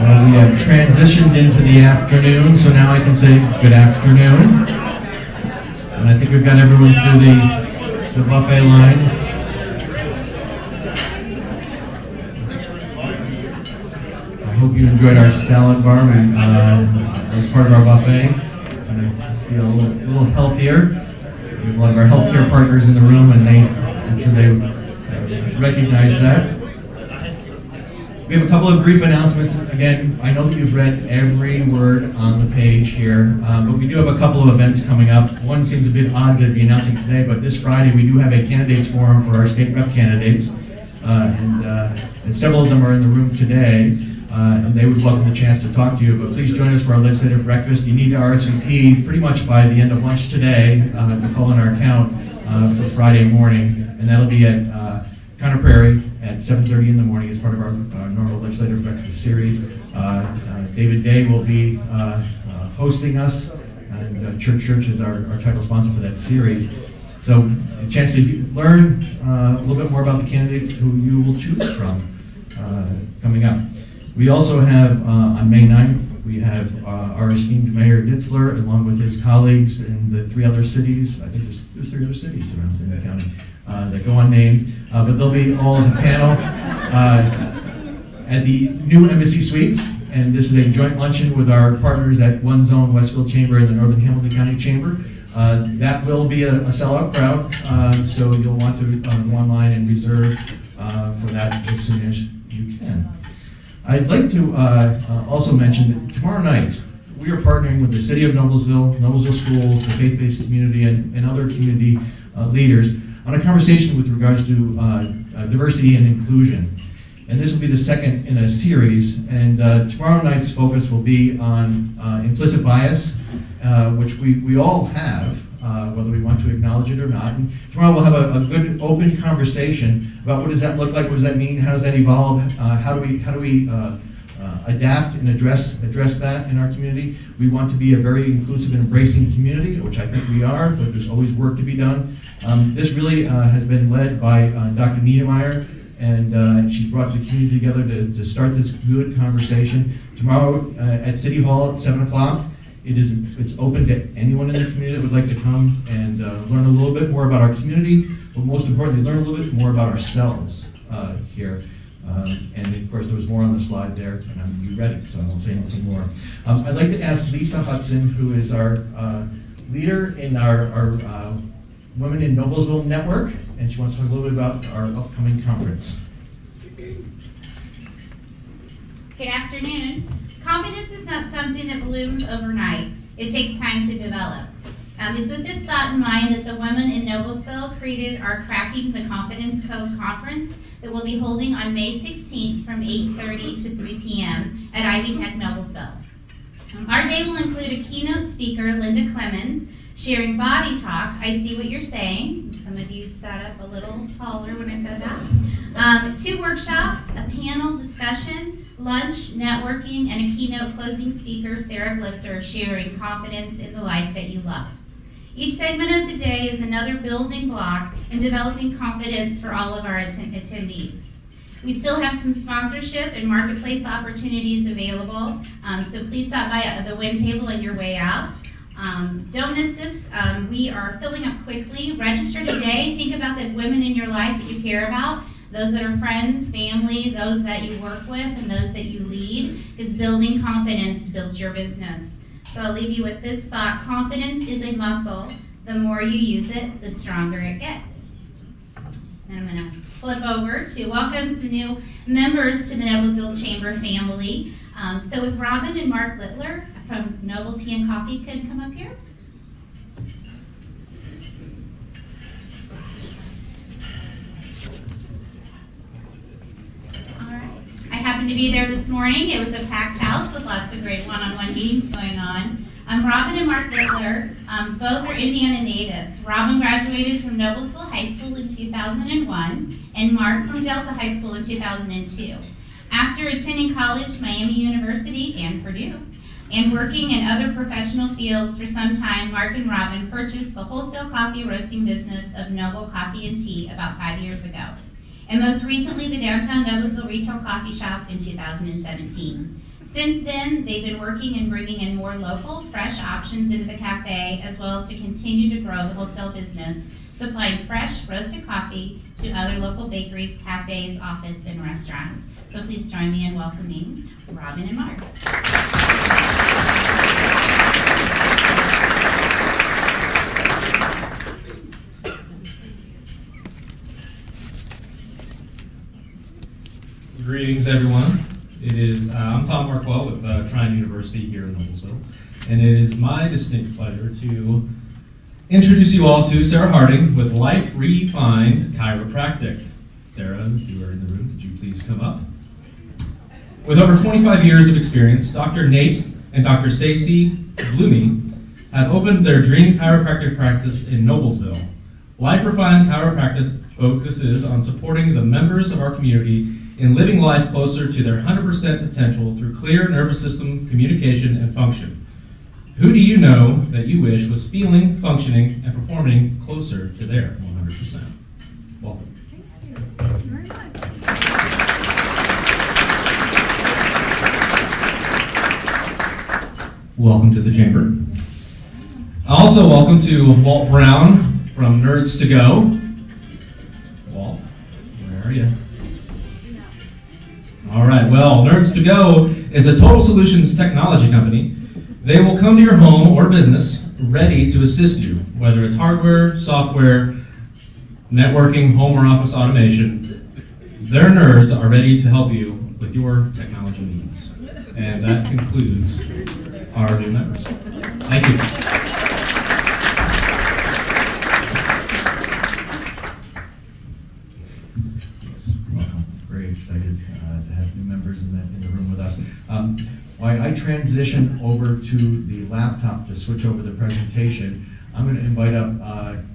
We have transitioned into the afternoon, so now I can say good afternoon. And I think we've got everyone through the buffet line. I hope you enjoyed our salad bar as part of our buffet. And I feel a little healthier. We have a lot of our healthcare partners in the room, and I'm sure they recognize that. We have a couple of brief announcements. Again, I know that you've read every word on the page here, but we do have a couple of events coming up. One seems a bit odd to be announcing today, but this Friday we do have a candidates forum for our state rep candidates, and several of them are in the room today, and they would welcome the chance to talk to you. But please join us for our legislative breakfast. You need to RSVP pretty much by the end of lunch today to call in our account for Friday morning, and that'll be at Conner Prairie at 7:30 in the morning as part of our normal legislative breakfast series. David Day will be hosting us, and Church is our title sponsor for that series. So a chance to learn a little bit more about the candidates who you will choose from coming up. We also have on May 9th, we have our esteemed Mayor Ditzler along with his colleagues in the 3 other cities. I think there's 3 other cities around in the county that go unnamed, but they'll be all as a panel at the new Embassy Suites, and this is a joint luncheon with our partners at One Zone Westfield Chamber and the Northern Hamilton County Chamber. That will be a sellout crowd, so you'll want to go online and reserve for that as soon as you can. I'd like to also mention that tomorrow night we are partnering with the City of Noblesville, Noblesville Schools, the faith-based community, and other community leaders on a conversation with regards to diversity and inclusion. And this will be the second in a series, and tomorrow night's focus will be on implicit bias, which we all have, whether we want to acknowledge it or not. And tomorrow we'll have a good open conversation about what does that look like, what does that mean, how does that evolve, how do we adapt and address that in our community. We want to be a very inclusive and embracing community, which I think we are, but there's always work to be done. This really has been led by Dr. Niedermeyer, and she brought the community together to start this good conversation. Tomorrow at City Hall at 7 o'clock, it's open to anyone in the community that would like to come and learn a little bit more about our community, but most importantly, learn a little bit more about ourselves here. And of course, there was more on the slide there, and you read it, so I won't say anything more. I'd like to ask Lisa Hudson, who is our leader in our Women in Noblesville network, and she wants to talk a little bit about our upcoming conference. Good afternoon. Confidence is not something that blooms overnight. It takes time to develop. It's with this thought in mind that the women in Noblesville created our Cracking the Confidence Code conference that we'll be holding on May 16th from 8:30 to 3 p.m. at Ivy Tech Noblesville. Our day will include a keynote speaker, Linda Clemens, sharing body talk. I see what you're saying. Some of you sat up a little taller when I said that. 2 workshops, a panel discussion, lunch, networking, and a keynote closing speaker, Sarah Glitzer, sharing confidence in the life that you love. Each segment of the day is another building block in developing confidence for all of our attendees. We still have some sponsorship and marketplace opportunities available, so please stop by the win table on your way out. Don't miss this. We are filling up quickly. Register today. Think about the women in your life that you care about, those that are friends, family, those that you work with, and those that you lead, because building confidence builds your business. So I'll leave you with this thought. Confidence is a muscle. The more you use it, the stronger it gets. And I'm going to flip over to welcome some new members to the Noblesville Chamber family. So if Robin and Mark Littler from Noble Tea and Coffee could come up here. All right. I happened to be there this morning. It was a packed house with lots of great one-on-one meetings going on. Robin and Mark Littler, both are Indiana natives. Robin graduated from Noblesville High School in 2001, and Mark from Delta High School in 2002. After attending college, Miami University, and Purdue, and working in other professional fields for some time, Mark and Robin purchased the wholesale coffee roasting business of Noble Coffee and Tea about 5 years ago, and most recently the downtown Noblesville retail coffee shop in 2017. Since then, they've been working and bringing in more local, fresh options into the cafe, as well as to continue to grow the wholesale business, supplying fresh, roasted coffee to other local bakeries, cafes, office, and restaurants. So please join me in welcoming Robin and Mark. Greetings, everyone. I'm Tom Markwell with Trine University here in Noblesville, and it is my distinct pleasure to introduce you all to Sarah Harding with Life Redefined Chiropractic. Sarah, if you are in the room, could you please come up? With over 25 years of experience, Dr. Nate and Dr. Stacey Blumey have opened their dream chiropractic practice in Noblesville. Life Redefined Chiropractic focuses on supporting the members of our community in living life closer to their 100% potential through clear nervous system communication and function. Who do you know that you wish was feeling, functioning, and performing closer to their 100%? Welcome. Thank you very much. Welcome to the chamber. Also, welcome to Walt Brown from Nerds to Go. Walt, where are you? All right, well, Nerds to Go is a total solutions technology company. They will come to your home or business ready to assist you, whether it's hardware, software, networking, home or office automation. Their nerds are ready to help you with your technology needs. And that concludes our new members. Thank you. Very excited to have new members in the room with us. While I transition over to the laptop to switch over the presentation, I'm going to invite up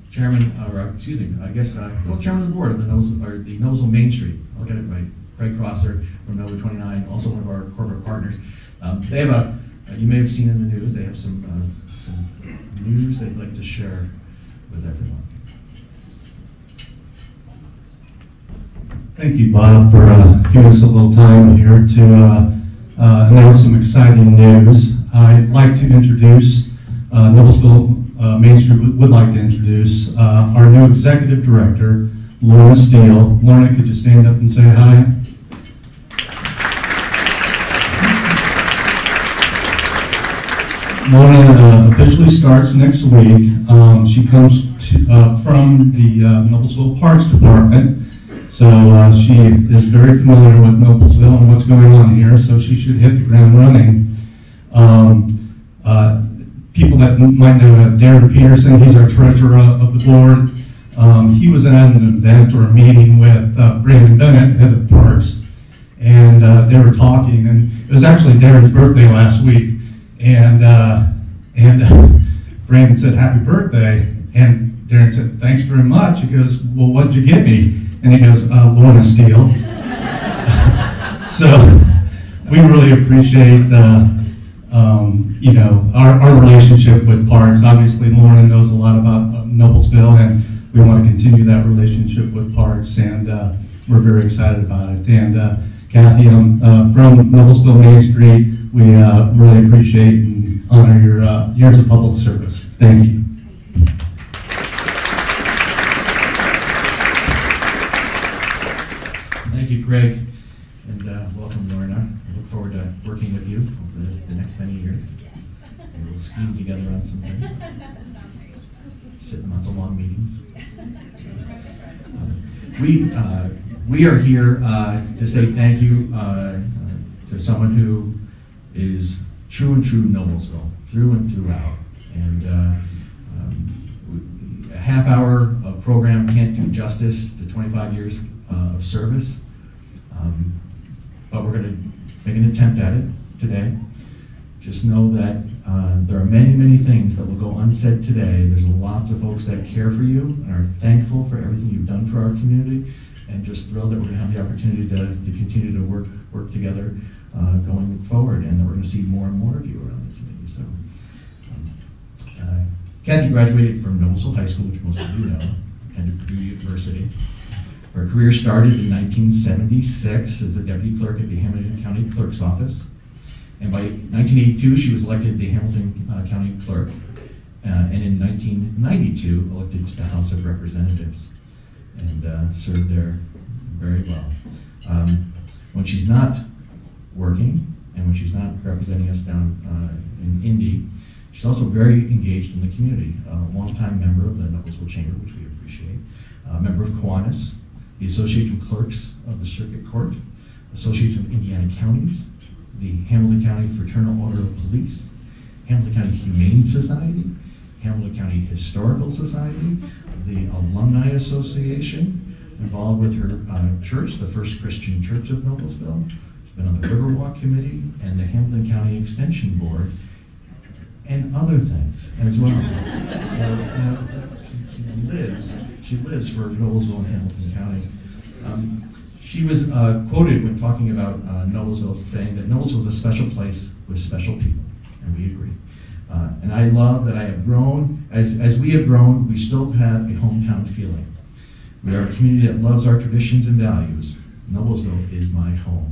Chairman of the board of the Noblesville Main Street. I'll get it right. Craig Crosser from Nova 29, also one of our corporate partners. They have you may have seen in the news, they have some news they'd like to share with everyone. Thank you, Bob, for giving us a little time here to announce some exciting news. I'd like to introduce, Noblesville Main Street would like to introduce our new Executive Director, Lorna Steele. Lorna, could you stand up and say hi? Lorna officially starts next week. She comes from the Noblesville Parks Department. So she is very familiar with Noblesville and what's going on here, so she should hit the ground running. People that might know Darren Peterson, he's our treasurer of the board. He was at an event or a meeting with Brandon Bennett, head of Parks, and they were talking, and it was actually Darren's birthday last week, and Brandon said, "Happy birthday," and Darren said, "Thanks very much." He goes, "Well, what'd you get me?" And he goes, Lorna Steele. So we really appreciate, our relationship with Parks. Obviously, Lorna knows a lot about Noblesville, and we want to continue that relationship with Parks, and we're very excited about it. And Kathy, from Noblesville Main Street, we really appreciate and honor your years of public service. Thank you. Thank you, Craig, and welcome, Lorna. I look forward to working with you over the next many years. And we'll scheme together on some things. Sit in lots of long meetings. We are here to say thank you to someone who is true and true Noblesville, through and throughout. And a half hour of program can't do justice to 25 years of service. But we're going to make an attempt at it today. Just know that there are many, many things that will go unsaid today. There's lots of folks that care for you and are thankful for everything you've done for our community, and just thrilled that we're going to have the opportunity to continue to work together going forward, and that we're going to see more and more of you around the community. So, Kathy graduated from Noblesville High School, which most of you know, attended Purdue University. Her career started in 1976 as a deputy clerk at the Hamilton County Clerk's Office. by 1982, she was elected the Hamilton County Clerk, and in 1992, elected to the House of Representatives, and served there very well. When she's not working, and when she's not representing us down in Indy, she's also very engaged in the community. A longtime member of the Noblesville Chamber, which we appreciate. A member of Kiwanis, the Association of Clerks of the Circuit Court, Association of Indiana Counties, the Hamilton County Fraternal Order of Police, Hamilton County Humane Society, Hamilton County Historical Society, the Alumni Association, involved with her church, the First Christian Church of Noblesville. She's been on the Riverwalk Committee and the Hamilton County Extension Board, and other things as well. So, she lives for Noblesville and Hamilton County. She was quoted when talking about Noblesville, saying that Noblesville is a special place with special people, and we agree. And I love that I have grown, as we have grown, we still have a hometown feeling. We are a community that loves our traditions and values. Noblesville is my home.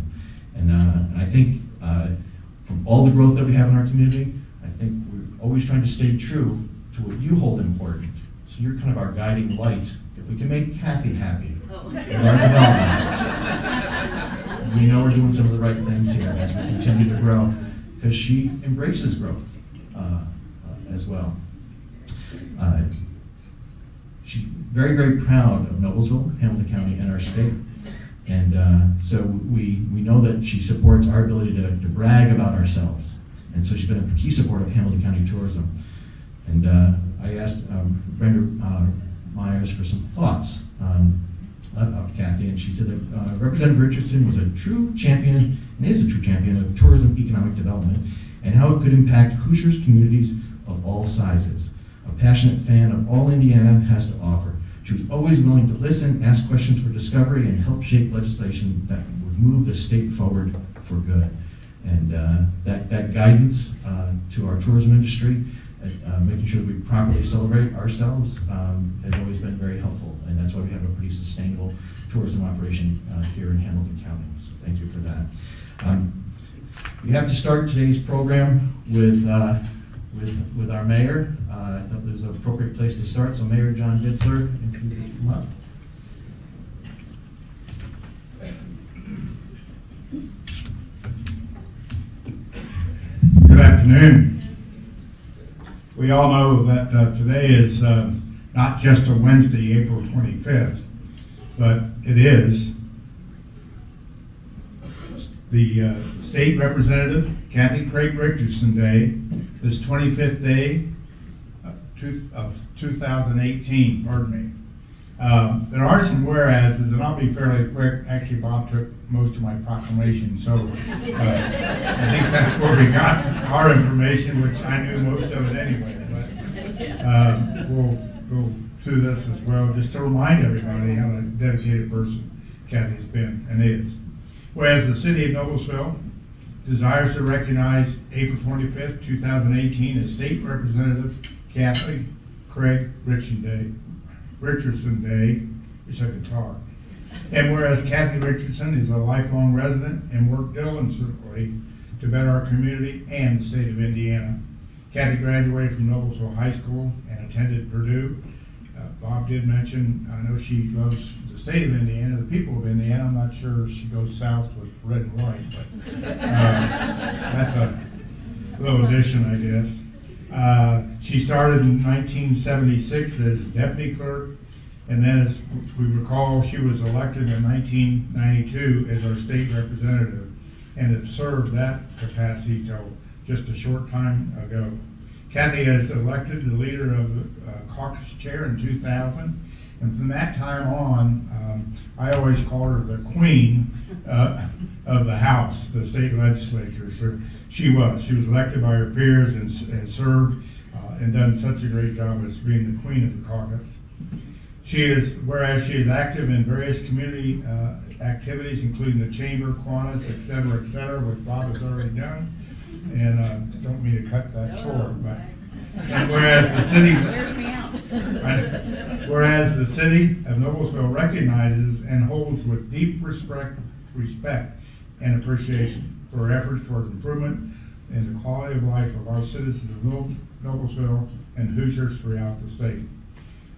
And I think from all the growth that we have in our community, I think we're always trying to stay true to what you hold important. So you're kind of our guiding light. If we can make Kathy happy with our development, we know we're doing some of the right things here as we continue to grow, because she embraces growth as well. She's very, very proud of Noblesville, Hamilton County, and our state. And so we know that she supports our ability to brag about ourselves. And so she's been a key supporter of Hamilton County tourism. And I asked Brenda Myers for some thoughts of Kathy, and she said that Representative Richardson was a true champion, and is a true champion of tourism economic development, and how it could impact Hoosiers communities of all sizes. A passionate fan of all Indiana has to offer. She was always willing to listen, ask questions for discovery, and help shape legislation that would move the state forward for good. And that guidance to our tourism industry, making sure that we properly celebrate ourselves, has always been very helpful. And that's why we have a pretty sustainable tourism operation here in Hamilton County. So thank you for that. We have to start today's program with our mayor. I thought this was an appropriate place to start. So Mayor John Ditzler, if you could come up. Good afternoon. We all know that today is not just a Wednesday, April 25th, but it is the State Representative Kathy Craig Richardson Day, this 25th day of 2018, pardon me. There are some whereases, and I'll be fairly quick. Actually, Bob took most of my proclamation, so I think that's where we got our information, which I knew most of it anyway. But we'll go through this as well, just to remind everybody how a dedicated person Kathy's been and is. Whereas the City of Noblesville desires to recognize April 25th, 2018 as State Representative Kathy Craig Richardson Day, it's a guitar. And whereas Kathy Richardson is a lifelong resident and worked diligently to better our community and the state of Indiana. Kathy graduated from Noblesville High School and attended Purdue. Bob did mention, I know she loves the state of Indiana, the people of Indiana. I'm not sure she goes south with red and white, but that's a little addition, I guess. She started in 1976 as deputy clerk, and then, as we recall, she was elected in 1992 as our state representative, and has served that capacity till just a short time ago. Kathy is elected the leader of the caucus chair in 2000, and from that time on, I always call her the queen of the House, the state legislature. So she was elected by her peers and served and done such a great job as being the queen of the caucus. Whereas she is active in various community activities, including the chamber, Kiwanis, et cetera, which Bob has already done. And don't mean to cut that short, but and whereas the city of Noblesville recognizes and holds with deep respect and appreciation for her efforts towards improvement in the quality of life of our citizens of Noblesville and Hoosiers throughout the state.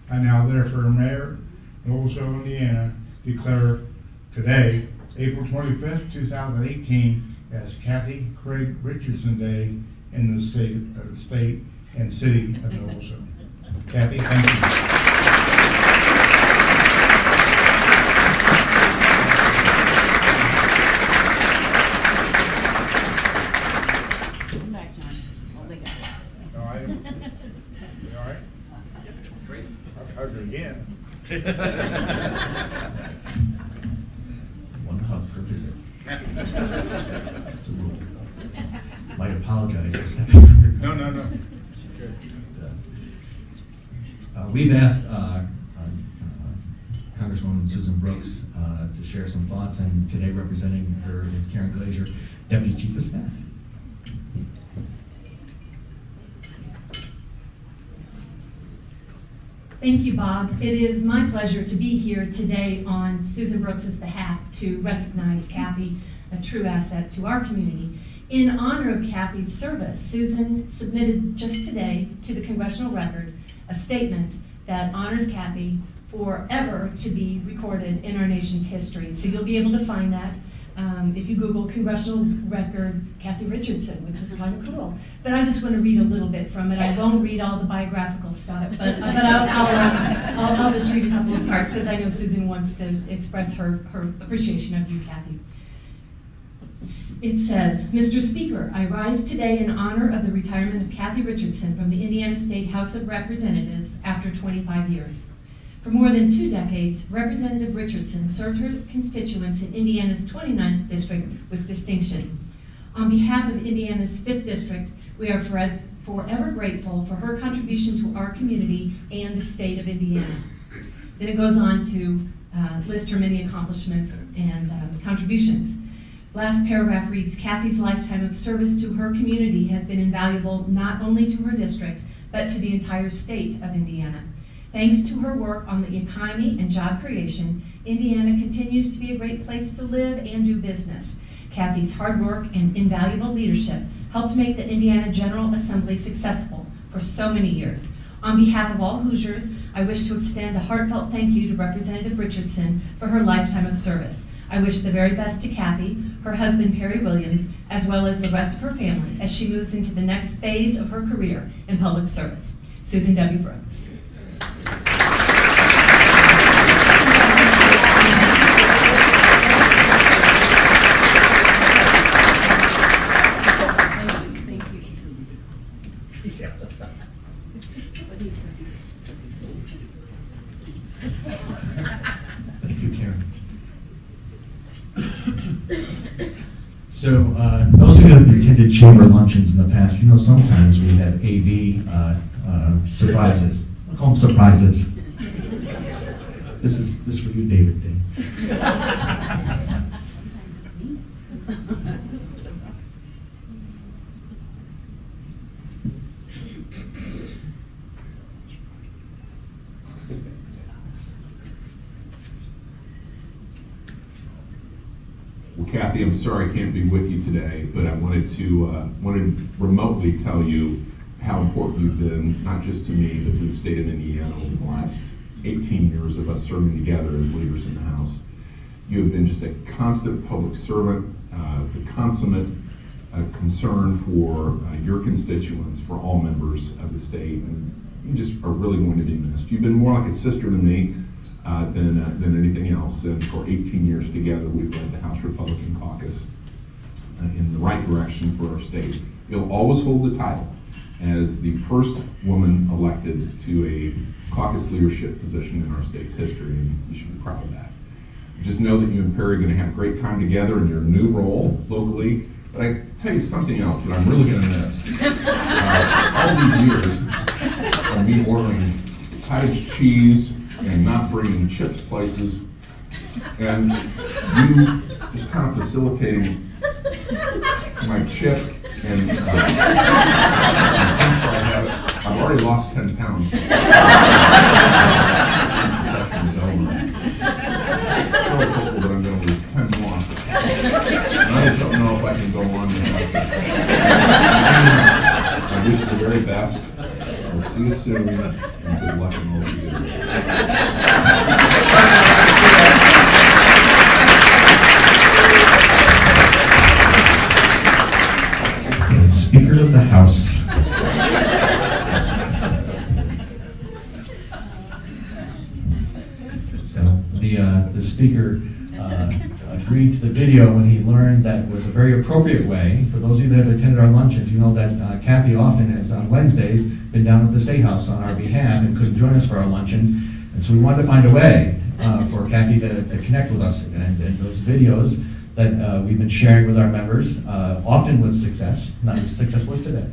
I now therefore, Mayor, Noblesville, Indiana, declare today, April 25th, 2018, as Kathy Craig Richardson Day in the state and city of Noblesville. Kathy, thank you. One hug per visit. It's a rule. Might apologize for second. No. We've asked Congresswoman Susan Brooks to share some thoughts, and today representing her is Karen Glazier, Deputy Chief of Staff. Thank you, Bob. It is my pleasure to be here today on Susan Brooks's behalf to recognize Kathy, a true asset to our community. In honor of Kathy's service, Susan submitted just today to the Congressional Record a statement that honors Kathy forever to be recorded in our nation's history. So you'll be able to find that if you Google Congressional Record Kathy Richardson, which is kind of cool. But I just want to read a little bit from it. I won't read all the biographical stuff, but I'll just read a couple of parts because I know Susan wants to express her appreciation of you, Kathy. It says, Mr. Speaker, I rise today in honor of the retirement of Kathy Richardson from the Indiana State House of Representatives after 25 years. For more than 2 decades, Representative Richardson served her constituents in Indiana's 29th district with distinction. On behalf of Indiana's 5th district, we are forever grateful for her contribution to our community and the state of Indiana. Then it goes on to list her many accomplishments and contributions. Last paragraph reads, Kathy's lifetime of service to her community has been invaluable not only to her district, but to the entire state of Indiana. Thanks to her work on the economy and job creation, Indiana continues to be a great place to live and do business. Kathy's hard work and invaluable leadership helped make the Indiana General Assembly successful for so many years. On behalf of all Hoosiers, I wish to extend a heartfelt thank you to Representative Richardson for her lifetime of service. I wish the very best to Kathy, her husband Perry Williams, as well as the rest of her family as she moves into the next phase of her career in public service. Susan W. Brooks. Thank you, Karen. So those of you that have attended chamber luncheons in the past, you know sometimes we have AV surprises. I call them surprises. This is for you, David Day. Well, Kathy, I'm sorry I can't be with you today, but I wanted to remotely tell you how important you've been, not just to me, but to the state of Indiana over the last 18 years of us serving together as leaders in the House. You have been just a constant public servant, the consummate concern for your constituents, for all members of the state, and you just are really going to be missed. You've been more like a sister to me than anything else, and for 18 years together we've led the House Republican Caucus in the right direction for our state. You'll always hold the title as the first woman elected to a caucus leadership position in our state's history, and you should be proud of that. Just know that you and Perry are going to have a great time together in your new role locally. But I tell you something else that I'm really going to miss. All these years of me ordering cottage cheese and not bringing chips places, and you just kind of facilitating my chip and I've already lost 10 pounds. The session's over. I'm really hopeful that I'm going to lose 10 more. And I just don't know if I can go on without that. very best. We'll see you soon, and good luck in all you do. Speaker of the House. So the speaker agreed to the video when he learned that it was a very appropriate way. For those of you that have attended our luncheons, you know that Kathy often has on Wednesdays been down at the State House on our behalf and couldn't join us for our luncheons. And so we wanted to find a way for Kathy to connect with us, and those videos that we've been sharing with our members, often with success, not as successful as today.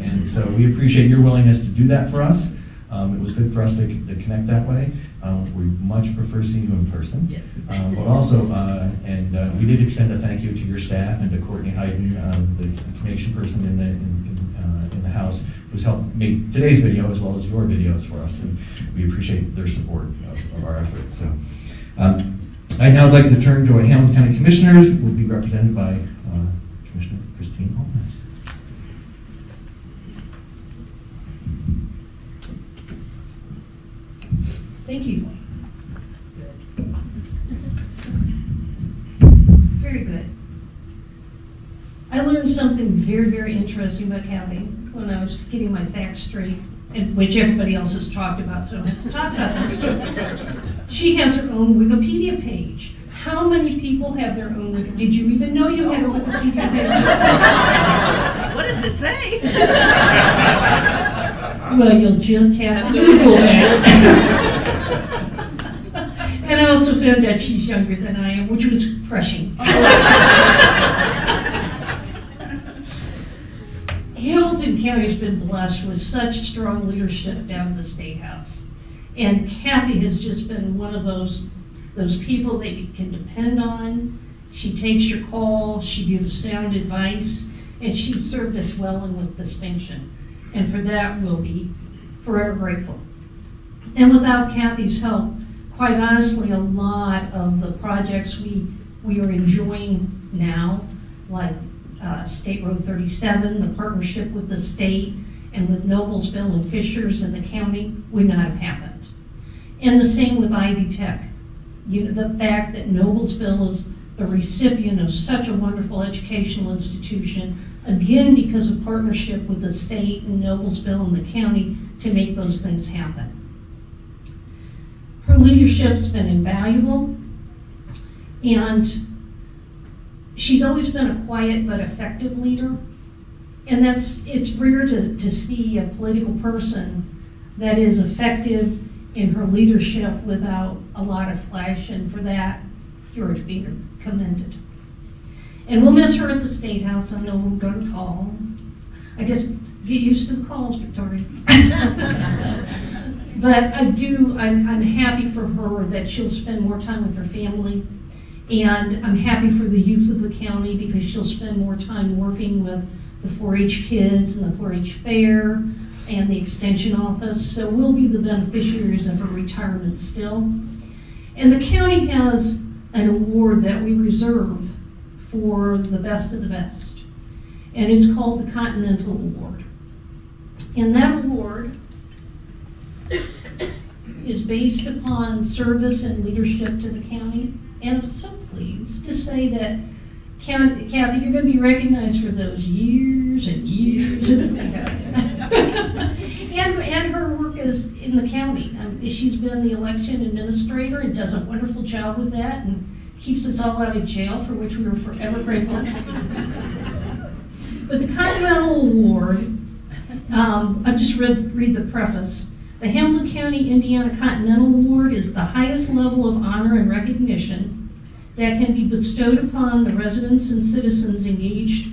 And so we appreciate your willingness to do that for us. It was good for us to connect that way. We much prefer seeing you in person. Yes. But also, we did extend a thank you to your staff and to Courtney Hayden, the communication person in the House, who's helped make today's video as well as your videos for us, and we appreciate their support of our efforts. So, I'd now like to turn to our Hamilton County Commissioners, who will be represented by Commissioner Christine Altman. Thank you. Very good. I learned something very, very interesting about Kathy when I was getting my facts straight, and which everybody else has talked about, so I don't have to talk about this. She has her own Wikipedia page. How many people have their own Wikipedia? Did you even know you had a Wikipedia page? What does it say? Well, you'll just have to Google that. And I also found out she's younger than I am, which was crushing. Hamilton County's been blessed with such strong leadership down at the State House. And Kathy has just been one of those people that you can depend on. She takes your call, she gives sound advice, and she served us well and with distinction. And for that, we'll be forever grateful. And without Kathy's help, quite honestly, a lot of the projects we are enjoying now, like State Road 37, the partnership with the state and with Noblesville and Fishers and the county, would not have happened. And the same with Ivy Tech. You know, the fact that Noblesville is the recipient of such a wonderful educational institution, again because of partnership with the state and Noblesville and the county to make those things happen. Her leadership's been invaluable, and she's always been a quiet but effective leader. And it's rare to see a political person that is effective in her leadership without a lot of flash, and for that, you're to be commended. And we'll miss her at the State House. I know we're going to call. I guess get used to the calls, Victoria. But I'm happy for her that she'll spend more time with her family, and I'm happy for the youth of the county because she'll spend more time working with the 4-H kids and the 4-H fair and the extension office, so we'll be the beneficiaries of her retirement still. And the county has an award that we reserve for the best of the best, and it's called the Continental Award. And that award is based upon service and leadership to the county, and I'm so pleased to say that Kathy, you're going to be recognized for those years and years in the county. and her work is in the county. She's been the election administrator and does a wonderful job with that and keeps us all out of jail, for which we are forever grateful. But the Continental Award, I just read the preface. The Hamilton County, Indiana Continental Award is the highest level of honor and recognition that can be bestowed upon the residents and citizens engaged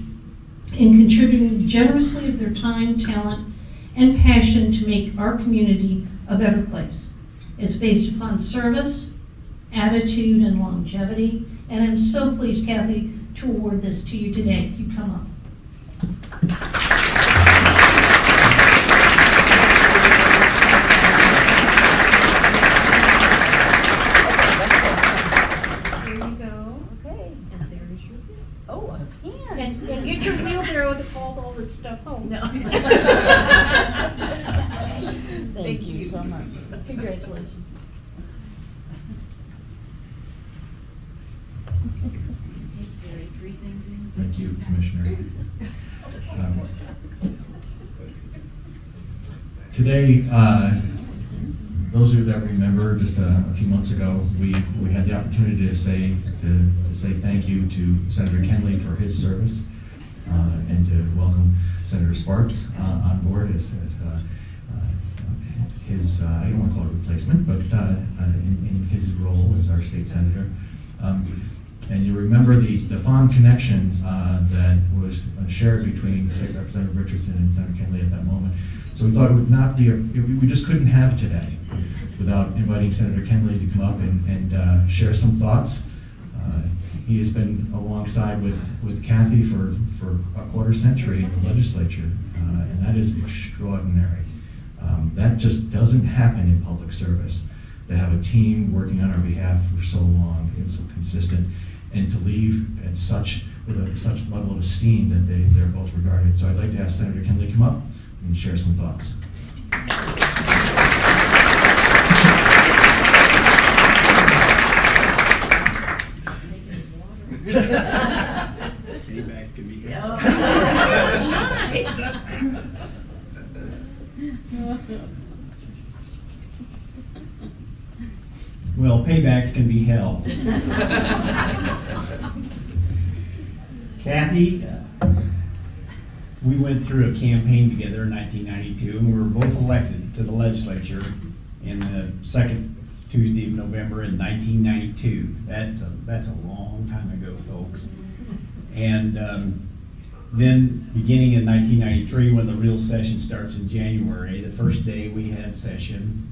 in contributing generously of their time, talent, and passion to make our community a better place. It's based upon service, attitude, and longevity, and I'm so pleased, Kathy, to award this to you today. You come up. There you go. Okay, and there's your. Oh, a pen. And get your wheelbarrow to haul all this stuff home. No. Thank you so much. Congratulations. Thank you, Commissioner. Today, those of you that remember, just a few months ago, we had the opportunity to say thank you to Senator Kenley for his service, and to welcome Senator Sparks on board as his, I don't want to call it replacement, but in his role as our state senator. And you remember the fond connection that was shared between State Representative Richardson and Senator Kenley at that moment. So we thought it would not be, we just couldn't have today without inviting Senator Kenley to come up and share some thoughts. He has been alongside with Kathy for a quarter century in the legislature, and that is extraordinary. That just doesn't happen in public service, to have a team working on our behalf for so long and so consistent, and to leave at such level of esteem that they're both regarded. So I'd like to ask Senator Kenley to come up and share some thoughts. Paybacks can be held. Well, paybacks can be held. Kathy, we went through a campaign together in 1992, and we were both elected to the legislature in the second Tuesday of November in 1992. That's a long time ago, folks. And then beginning in 1993, when the real session starts in January, the first day we had session,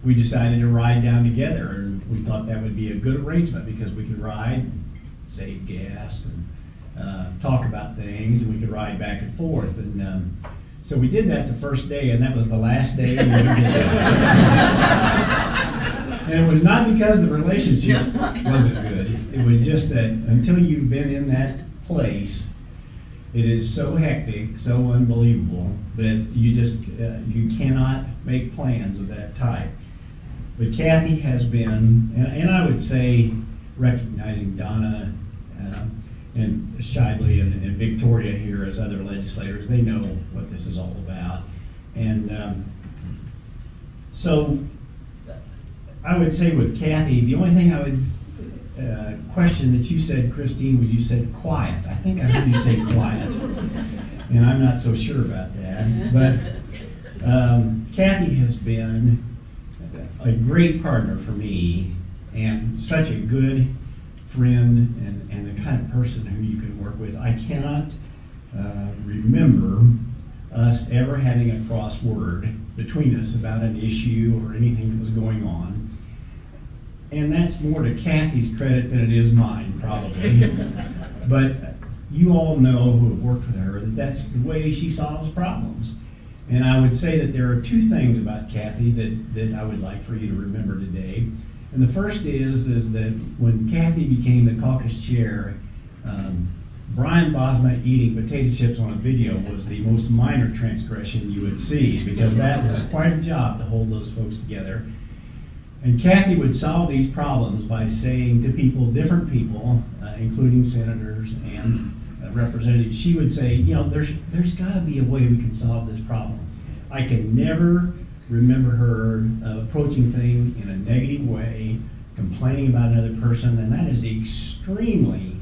we decided to ride down together, and we thought that would be a good arrangement because we could ride, save gas, and talk about things, and we could ride back and forth. And so we did that the first day, and that was the last day we ever did that. And it was not because the relationship wasn't good. It was just that until you've been in that place, it is so hectic, so unbelievable, that you just, you cannot make plans of that type. But Kathy has been, and I would say, recognizing Donna and Shively and Victoria here as other legislators, they know what this is all about. And so I would say with Kathy, the only thing I would question that you said, Christine, was you said quiet. I think I heard you say quiet, and I'm not so sure about that. But Kathy has been a great partner for me, and such a good friend, and the kind of person who you can work with. I cannot remember us ever having a crossword between us about an issue or anything that was going on. And that's more to Kathy's credit than it is mine, probably. But you all know who have worked with her that that's the way she solves problems. And I would say that there are two things about Kathy that I would like for you to remember today. And the first is that when Kathy became the caucus chair, Brian Bosma eating potato chips on a video was the most minor transgression you would see, because that was quite a job to hold those folks together. And Kathy would solve these problems by saying to people, different people, including senators and representatives, she would say, you know, there's got to be a way we can solve this problem. I can never remember her approaching things in a negative way, complaining about another person, and that is extremely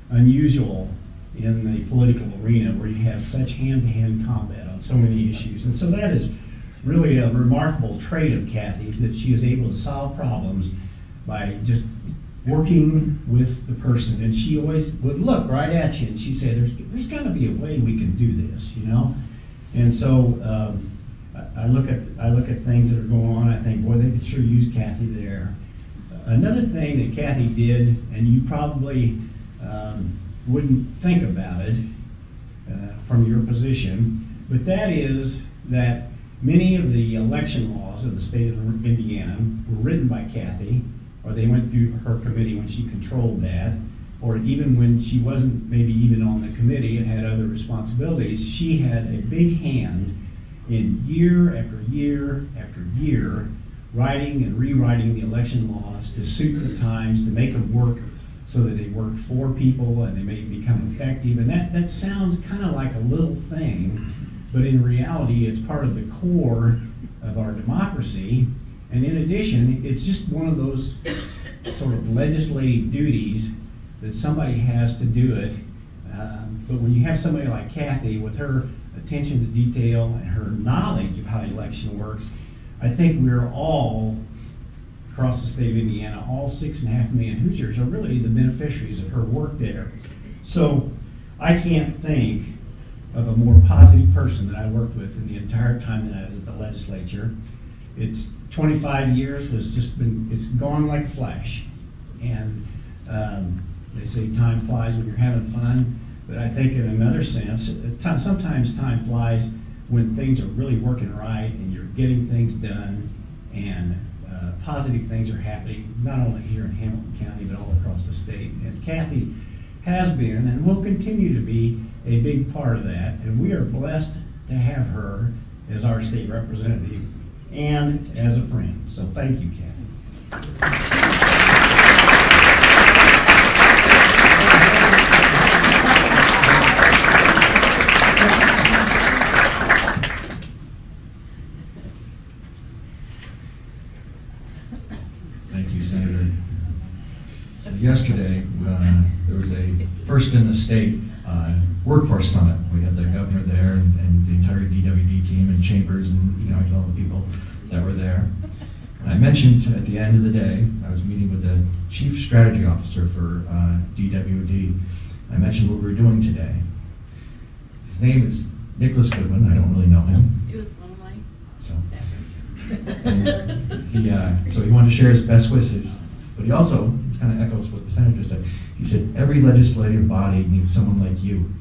unusual in the political arena where you have such hand-to-hand combat on so many issues. And so that is really a remarkable trait of Kathy's, that she is able to solve problems by just working with the person. And she always would look right at you and she said, there's got to be a way we can do this, you know? And so I look at things that are going on, I think, boy, they could sure use Kathy there. Another thing that Kathy did, and you probably wouldn't think about it from your position, but that is that many of the election laws of the state of Indiana were written by Kathy, or they went through her committee when she controlled that. or even when she wasn't maybe even on the committee and had other responsibilities, she had a big hand in year after year after year writing and rewriting the election laws to suit the times, to make them work so that they work for people and they may become effective. And that sounds kind of like a little thing, but in reality, it's part of the core of our democracy. And in addition, it's just one of those sort of legislative duties that somebody has to do it. But when you have somebody like Kathy with her attention to detail and her knowledge of how the election works, I think we're all, across the state of Indiana, all 6.5 million Hoosiers are really the beneficiaries of her work there. So I can't think of a more positive person that I worked with in the entire time that I was at the legislature. It's 25 years, it's gone like a flash. And they say time flies when you're having fun, but I think in another sense, sometimes time flies when things are really working right and you're getting things done and positive things are happening, not only here in Hamilton County, but all across the state. And Kathy has been and will continue to be a big part of that. And we are blessed to have her as our state representative and as a friend. So thank you, Kathy. Thank you, Senator. So yesterday, there was a first in the state workforce summit. We had the governor there and the entire DWD team and chambers and all the people that were there. And I mentioned at the end of the day, I was meeting with the chief strategy officer for DWD. I mentioned what we were doing today. His name is Nicholas Goodwin. I don't really know him. It was one of my And so he wanted to share his best wishes, but he also, this kind of echoes what the senator said, he said, every legislative body needs someone like you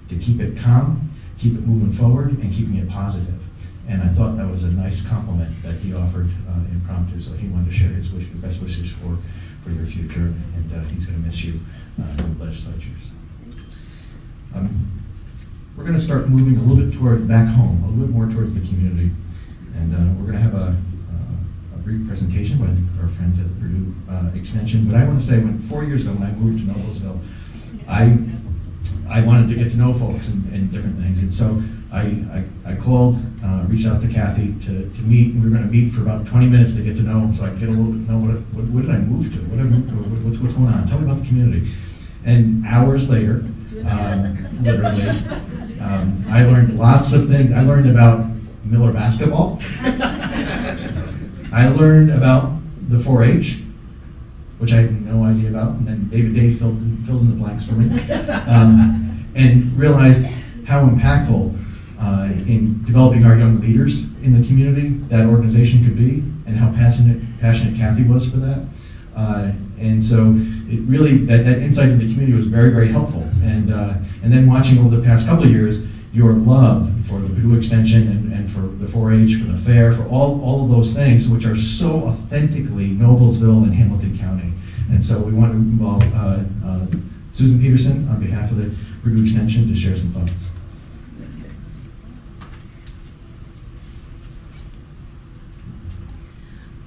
to keep it calm, keep it moving forward, and keeping it positive. And I thought that was a nice compliment that he offered impromptu, so he wanted to share his best wishes for your future, and he's going to miss you in the legislatures. We're going to start moving a little bit toward back home, a little bit more towards the community. And we're going to have a brief presentation by our friends at the Purdue Extension. But I want to say, 4 years ago when I moved to Noblesville, I wanted to get to know folks and different things. And so I called, reached out to Kathy to meet. And we were going to meet for about 20 minutes to get to know, so I could get a little bit to know what did I move to? What's going on? Tell me about the community. And hours later, literally, I learned lots of things. I learned about Miller basketball. I learned about the 4-H, which I had no idea about, and then David Day filled in the blanks for me, and realized how impactful in developing our young leaders in the community that organization could be, and how passionate Kathy was for that. And so it really, that insight in the community was very, very helpful. And then watching over the past couple of years, your love for the Purdue Extension and for the 4-H, for the fair, for all of those things, which are so authentically Noblesville and Hamilton County. And so we want to involve Susan Peterson on behalf of the Purdue Extension to share some thoughts.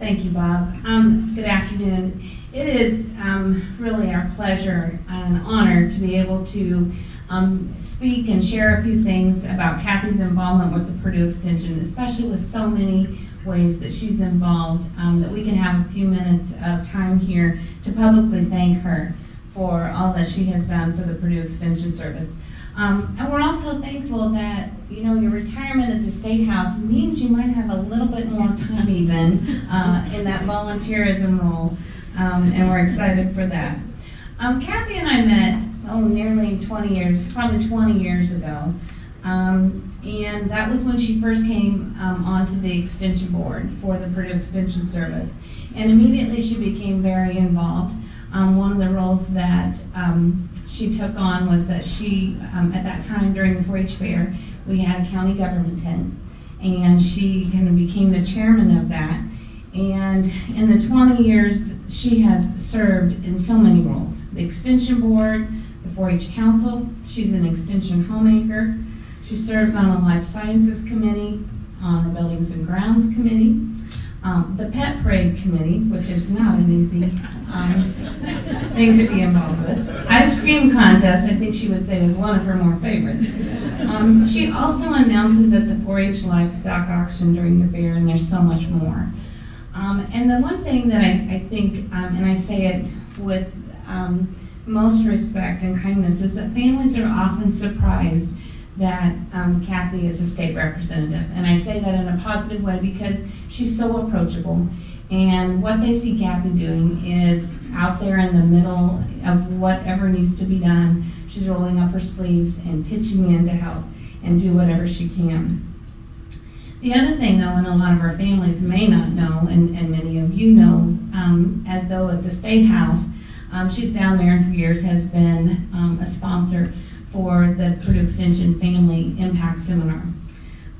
Thank you, Bob. Good afternoon. It is really our pleasure and honor to be able to speak and share a few things about Kathy's involvement with the Purdue Extension, especially with so many ways that she's involved, that we can have a few minutes of time here to publicly thank her for all that she has done for the Purdue Extension Service. And we're also thankful that, your retirement at the State House means you might have a little bit more time even in that volunteerism role, and we're excited for that. Kathy and I met, nearly 20 years, probably 20 years ago, and that was when she first came onto the Extension Board for the Purdue Extension Service, and immediately she became very involved. One of the roles that she took on was that she, at that time during the 4-H fair, we had a county government tent, and she kind of became the chairman of that. And in the 20 years she has served in so many roles. The Extension Board, the 4-H Council, she's an Extension homemaker. She serves on the Life Sciences Committee, on the Buildings and Grounds Committee, the Pet Parade Committee, which is not an easy thing to be involved with. Ice cream contest, I think she would say, was one of her more favorites. She also announces at the 4-H livestock auction during the fair, and there's so much more. And the one thing that I think, and I say it with most respect and kindness, is that families are often surprised that Kathy is a state representative. And I say that in a positive way because she's so approachable. And what they see Kathy doing is out there in the middle of whatever needs to be done. She's rolling up her sleeves and pitching in to help and do whatever she can. The other thing, though, and a lot of our families may not know, and many of you know, as though at the State House, she's down there and for years has been a sponsor for the Purdue Extension Family Impact Seminar.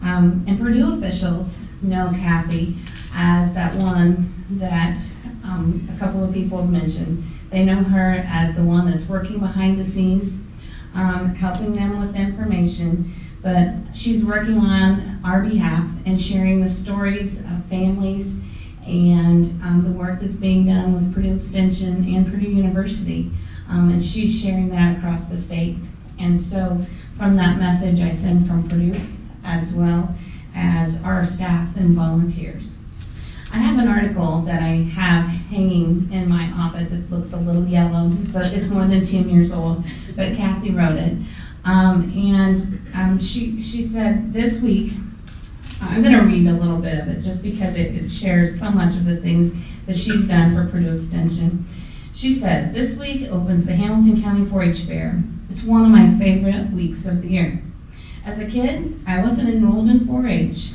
And Purdue officials know Kathy as that one that a couple of people have mentioned. They know her as the one that's working behind the scenes, helping them with information, but she's working on our behalf and sharing the stories of families and the work that's being done with Purdue Extension and Purdue University. And she's sharing that across the state. And so from that message I send from Purdue, as well as our staff and volunteers. I have an article that I have hanging in my office. It looks a little yellow, so it's more than 10 years old, but Kathy wrote it. She said this week, I'm going to read a little bit of it just because it shares so much of the things that she's done for Purdue Extension. She says, this week opens the Hamilton County 4-H Fair. It's one of my favorite weeks of the year. As a kid, I wasn't enrolled in 4-H.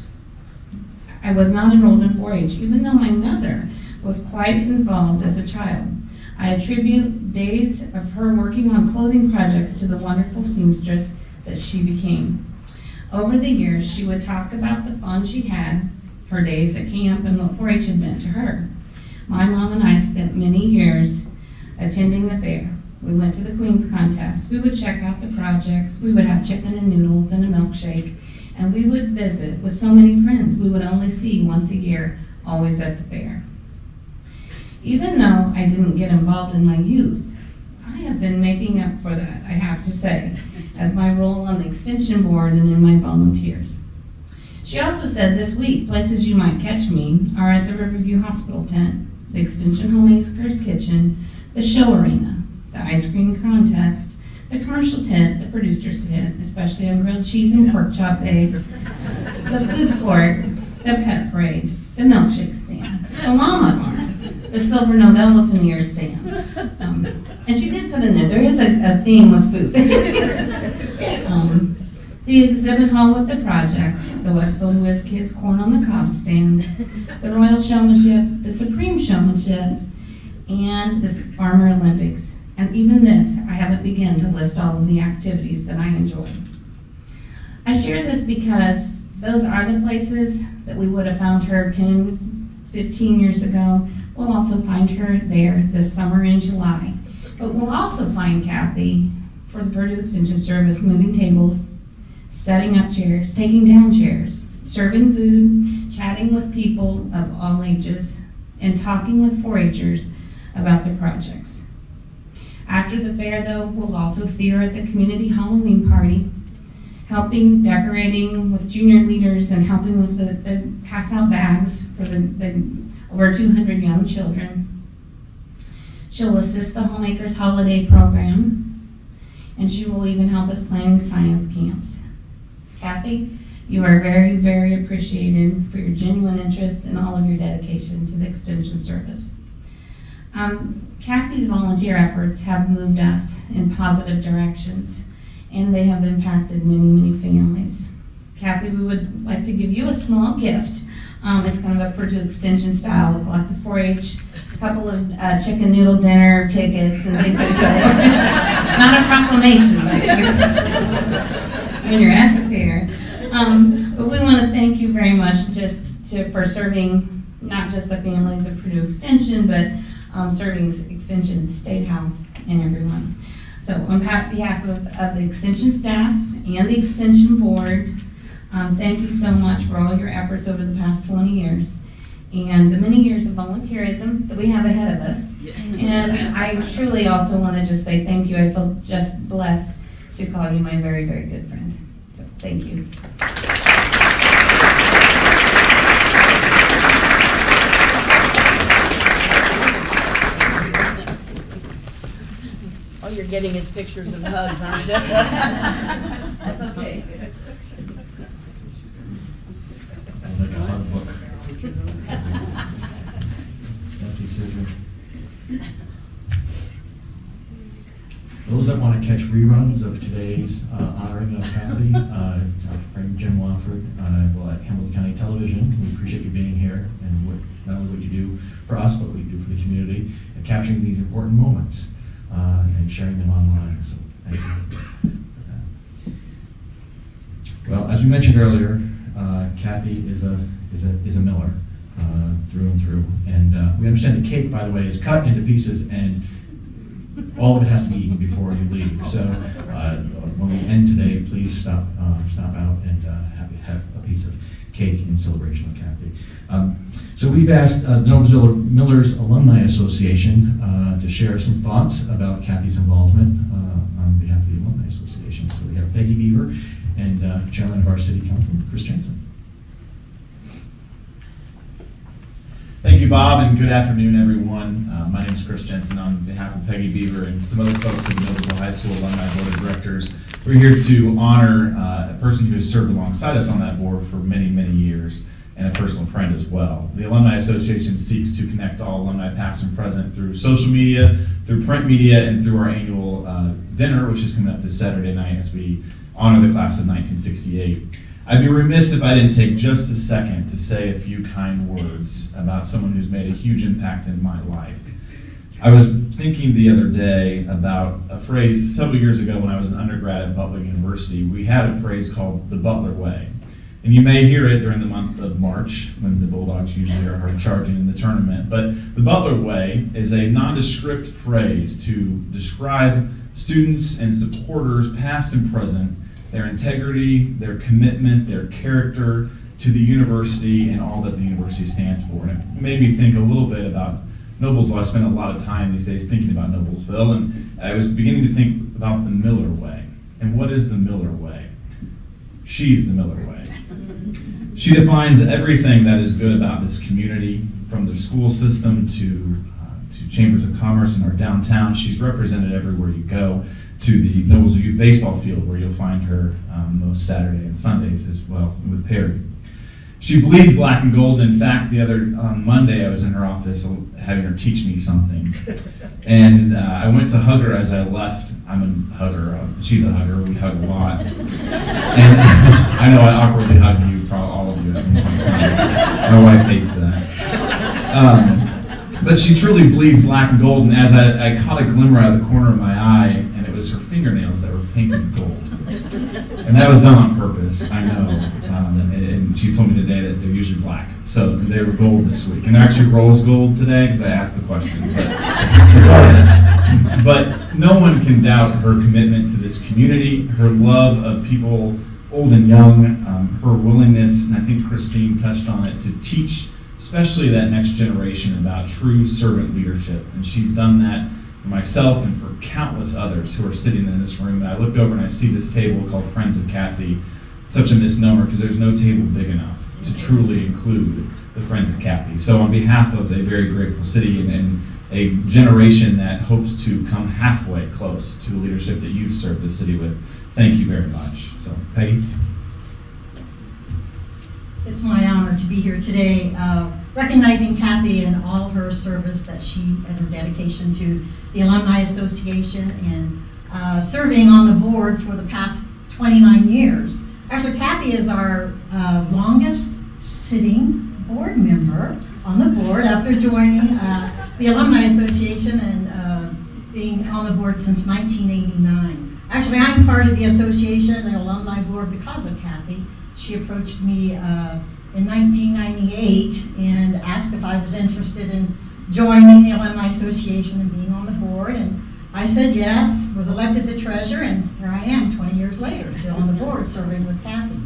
I was not enrolled in 4-H, even though my mother was quite involved as a child. I attribute days of her working on clothing projects to the wonderful seamstress that she became. Over the years, she would talk about the fun she had, her days at camp, and what 4-H had meant to her. My mom and I spent many years attending the fair. We went to the Queen's Contest. We would check out the projects. We would have chicken and noodles and a milkshake. And we would visit with so many friends we would only see once a year, always at the fair. Even though I didn't get involved in my youth, I have been making up for that, I have to say, as my role on the Extension Board and in my volunteers. She also said this week, places you might catch me are at the Riverview Hospital tent, the Extension Homemaker's Kitchen, the show arena, the ice cream contest, the commercial tent, the producer's tent, especially on grilled cheese and pork chop day, the food court, the pet parade, the milkshake stand, the llama barn, the silver Nobel veneer stand. And she did put in there is a theme with food. The exhibit hall with the projects, the Westfield Whiz Kids Corn on the Cob stand, the Royal Showmanship, the Supreme Showmanship, and the Farmer Olympics. And even this, I haven't begun to list all of the activities that I enjoy. I share this because those are the places that we would have found her 10, 15 years ago. We'll also find her there this summer in July. But we'll also find Kathy for the Purdue Extension Service moving tables, setting up chairs, taking down chairs, serving food, chatting with people of all ages, and talking with 4-Hers about their projects. After the fair, though, we'll also see her at the community Halloween party, helping, decorating with junior leaders and helping with the pass-out bags for the over 200 young children. She'll assist the Homemakers Holiday Program, and she will even help us planning science camps. Kathy, you are very, very appreciated for your genuine interest and all of your dedication to the Extension Service. Kathy's volunteer efforts have moved us in positive directions, and they have impacted many, many families. Kathy, we would like to give you a small gift. It's kind of a Purdue Extension style with lots of 4-H, a couple of chicken noodle dinner tickets and things like that. Not a proclamation, but when you're at the fair. But we want to thank you very much for serving not just the families of Purdue Extension, but serving Extension at the State House and everyone. So on behalf of the Extension staff and the Extension Board, thank you so much for all your efforts over the past 20 years and the many years of volunteerism that we have ahead of us. And I truly also want to just say thank you. I feel just blessed to call you my very, very good friend. So thank you. All you're getting is pictures and hugs, aren't you? That's okay. I'll make a hug book. Thank you, Susan. Those that want to catch reruns of today's honoring of Kathy, our friend Jim Lawford, well, at Hamilton County Television, we appreciate you being here and not only what you do for us, but what you do for the community and capturing these important moments and sharing them online. So thank you. Well, as we mentioned earlier, Kathy is a Miller through and through, and we understand the cake, by the way, is cut into pieces, and all of it has to be eaten before you leave. So when we end today, please stop out and have a piece of cake in celebration of Kathy. So we've asked Noblesville Millers Alumni Association to share some thoughts about Kathy's involvement on behalf of the Alumni Association. So we have Peggy Beaver and Chairman of our City Council, Chris Jensen. Thank you, Bob, and good afternoon, everyone. My name is Chris Jensen on behalf of Peggy Beaver and some other folks in the Noblesville High School Alumni Board of Directors. We're here to honor a person who has served alongside us on that board for many, many years, and a personal friend as well. The Alumni Association seeks to connect all alumni past and present through social media, through print media, and through our annual dinner, which is coming up this Saturday night as we honor the class of 1968. I'd be remiss if I didn't take just a second to say a few kind words about someone who's made a huge impact in my life. I was thinking the other day about a phrase several years ago when I was an undergrad at Butler University. We had a phrase called the Butler Way. And you may hear it during the month of March when the Bulldogs usually are hard charging in the tournament. But the Butler Way is a nondescript phrase to describe students and supporters, past and present, their integrity, their commitment, their character to the university and all that the university stands for. And it made me think a little bit about Noblesville. I spend a lot of time these days thinking about Noblesville, and I was beginning to think about the Miller Way. And what is the Miller Way? She's the Miller Way. She defines everything that is good about this community, from the school system to chambers of commerce in our downtown. She's represented everywhere you go, to the Noblesville Youth Baseball Field, where you'll find her most Saturday and Sundays as well with Perry. She bleeds black and gold. In fact, on Monday I was in her office having her teach me something. And I went to hug her as I left. I'm a hugger. She's a hugger. We hug a lot. And I know I awkwardly hug you, probably all of you at one point in time. My wife hates that. But she truly bleeds black and gold, and as I caught a glimmer out of the corner of my eye, and it was her fingernails that were painted gold. And that was done on purpose, I know. And she told me today that they're usually black. So they were gold this week. And they're actually rose gold today, because I asked the question. But regardless. But no one can doubt her commitment to this community, her love of people old and young, her willingness, and I think Christine touched on it, to teach especially that next generation about true servant leadership. And she's done that for myself and for countless others who are sitting in this room. And I look over and I see this table called Friends of Kathy. Such a misnomer, because there's no table big enough to truly include the Friends of Kathy. So on behalf of a very grateful city and a generation that hopes to come halfway close to the leadership that you've served the city with, thank you very much. So, Peggy? It's my honor to be here today, recognizing Kathy and all her service that she and her dedication to the Alumni Association and serving on the board for the past 29 years. Actually, Kathy is our longest sitting board member on the board after joining the Alumni Association and being on the board since 1989. Actually, I'm part of the association and alumni board because of Kathy. She approached me in 1998 and asked if I was interested in joining the Alumni Association and being on the board. And I said yes, was elected the treasurer, and here I am 20 years later, still on the board, serving with Kathy.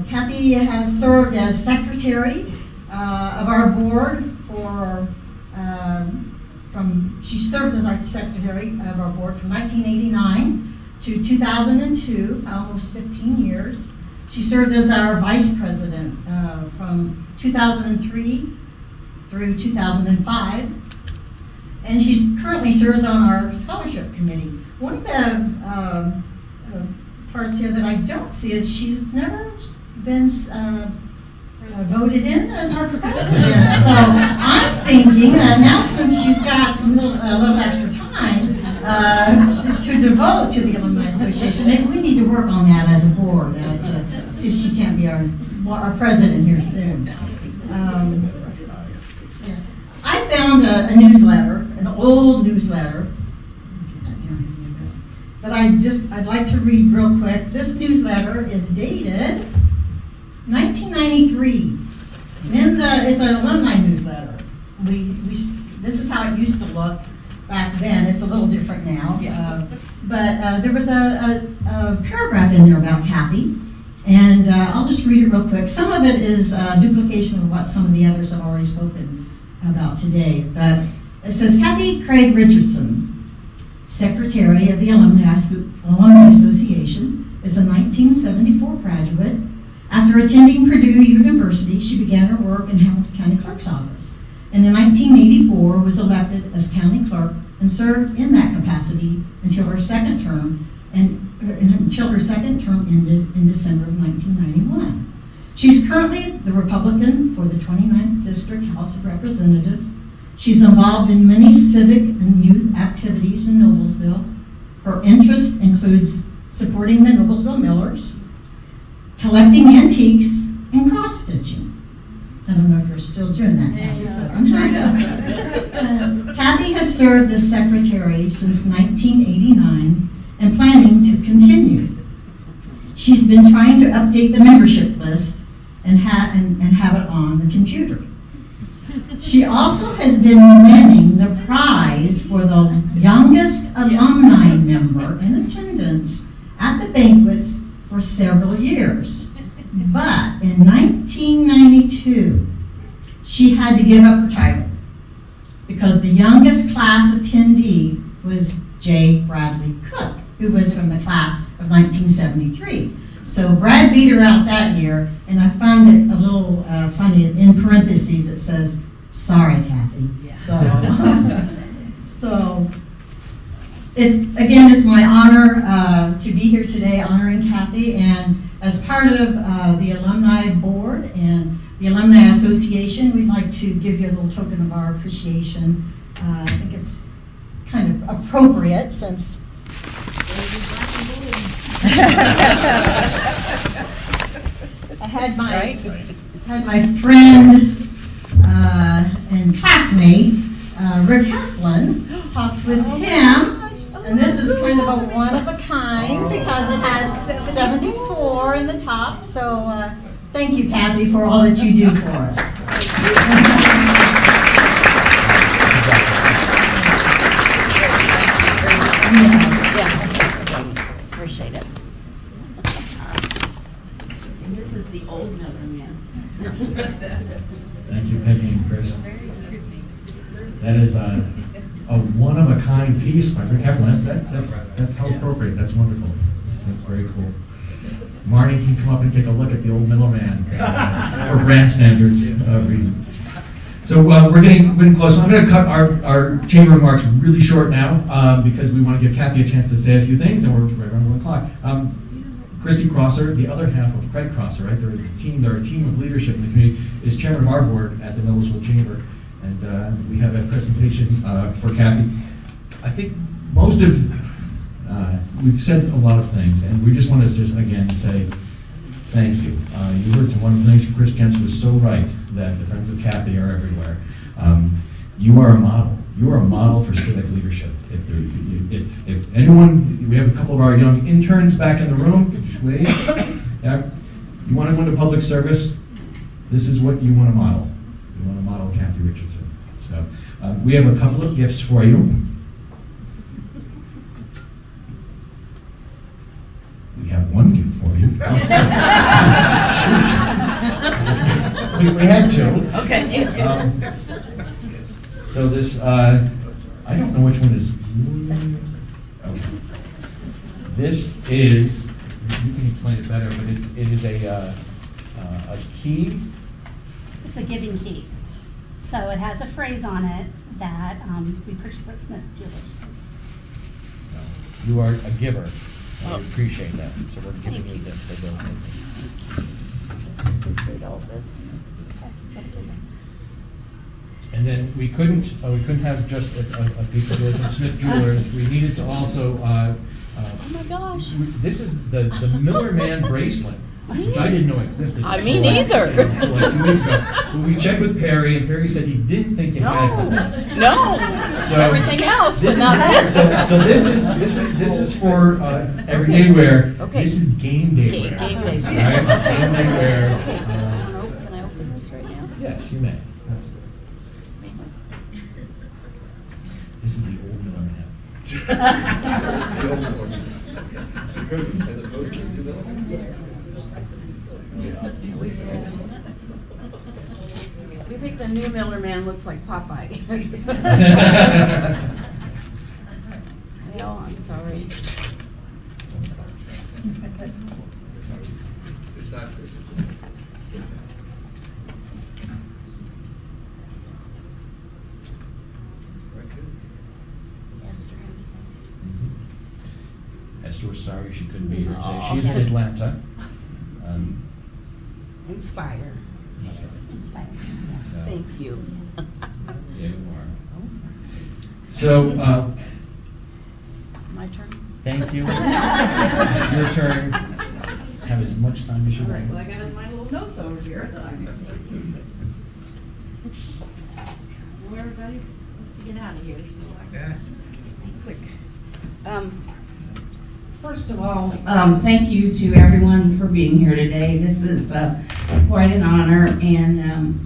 Kathy has served as secretary of our board she served as our secretary of our board from 1989 to 2002, almost 15 years. She served as our vice president from 2003 through 2005. And she currently serves on our scholarship committee. One of the parts here that I don't see is she's never been voted in as our president. So I'm thinking that now, since she's got a little extra time to devote to the Alumni Association, maybe we need to work on that as a board to see if she can't be our president here soon. I found a newsletter, an old newsletter, that I'd like to read real quick. This newsletter is dated 1993. It's an alumni newsletter. This is how it used to look back then. It's a little different now. But there was a paragraph in there about Kathy, and I'll just read it real quick. Some of it is duplication of what some of the others have already spoken about today. But it says, Kathy Craig Richardson, Secretary of the Alumni Association, is a 1974 graduate. After attending Purdue University, she began her work in Hamilton County Clerk's office, and in 1984 was elected as county clerk and served in that capacity until her second term ended in December of 1991. She's currently the Republican for the 29th District House of Representatives. She's involved in many civic and youth activities in Noblesville. Her interest includes supporting the Noblesville Millers, collecting antiques, and cross-stitching. I don't know if you're still doing that. Kathy has served as secretary since 1989 and planning to continue. She's been trying to update the membership list and have it on the computer. She also has been winning the prize for the youngest alumni member in attendance at the banquets for several years. But in 1992, she had to give up her title because the youngest class attendee was J. Bradley Cook, who was from the class of 1973. So Brad beat her out that year, and I found it a little funny. In parentheses, it says, "Sorry, Kathy." Yeah. So it's my honor to be here today honoring Kathy, and as part of the Alumni Board and the Alumni Association, we'd like to give you a little token of our appreciation. I think it's kind of appropriate since I had my friend and classmate, Rick Heflin, talked with him, and this is kind of a one of a kind because it has 74 in the top, so thank you, Kathy, for all that you do for us. Appreciate it. And this is the old Miller man. Thank you, Peggy and Chris. That is a one-of-a-kind piece by Rick Heflin. That's how appropriate. That's wonderful. That's very cool. Marnie can come up and take a look at the old Miller man for brand standards reasons. So we're getting close. I'm going to cut our chamber remarks really short now because we want to give Kathy a chance to say a few things, and we're right around 1 o'clock. Christy Crosser, the other half of Craig Crosser, right? They're a team of leadership in the community, is chairman of our board at the Noblesville Chamber. And we have a presentation for Kathy. I think most of, we've said a lot of things, and we just want to just again say thank you. You heard some wonderful things. Chris Jensen was so right that the Friends of Kathy are everywhere. You are a model. You are a model for civic leadership. If anyone, we have a couple of our young interns back in the room. Just wave. Yeah. You want to go into public service, this is what you want to model. We want to model Kathy Richardson. So we have a couple of gifts for you. We have one gift for you. Shoot. We had two. Okay. So this, I don't know which one is. Okay. This is, you can explain it better, but it is a key. It's a giving key. So it has a phrase on it that we purchased at Smith's Jewelers. You are a giver. I appreciate that. So we're giving you this. So go ahead. And then we couldn't have just a piece of jewelry from Smith Jewelers. We needed to also. Oh my gosh. This is the Miller Man bracelet, which I didn't know existed. Me neither. Like 2 weeks ago. But we checked with Perry, and Perry said he didn't think it had this. No. So everything else, this but not is, that. so this is for everyday wear. Okay. This is game day wear. Game day. Right? Game day wear. Can I open this right now? Yes, you may. This is the old Miller Man. We think the new Miller Man looks like Popeye. Well, I'm sorry. Esther was sorry she couldn't be here today. She's in Atlanta. Inspire. Inspired. So, Thank you. yeah, you are. So, My turn? thank you. Your turn. Have as much time as you All right, want. well, I got my little notes over here. Well, everybody, let's get out of here. So I can quick. First of all, thank you to everyone for being here today. This is quite an honor, and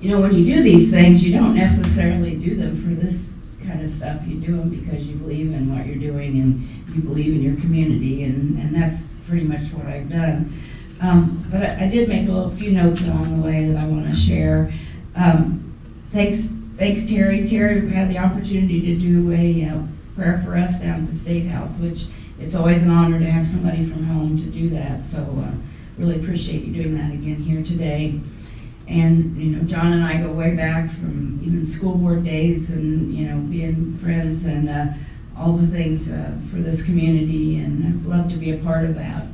you know, when you do these things, you don't necessarily do them for this kind of stuff. You do them because you believe in what you're doing and you believe in your community, and that's pretty much what I've done. But I did make a few notes along the way that I want to share. Thanks Terry. Terry had the opportunity to do a prayer for us down at the State House, which it's always an honor to have somebody from home to do that. So really appreciate you doing that again here today. And you know, John and I go way back from even school board days, and you know, being friends and all the things for this community, and I'd love to be a part of that.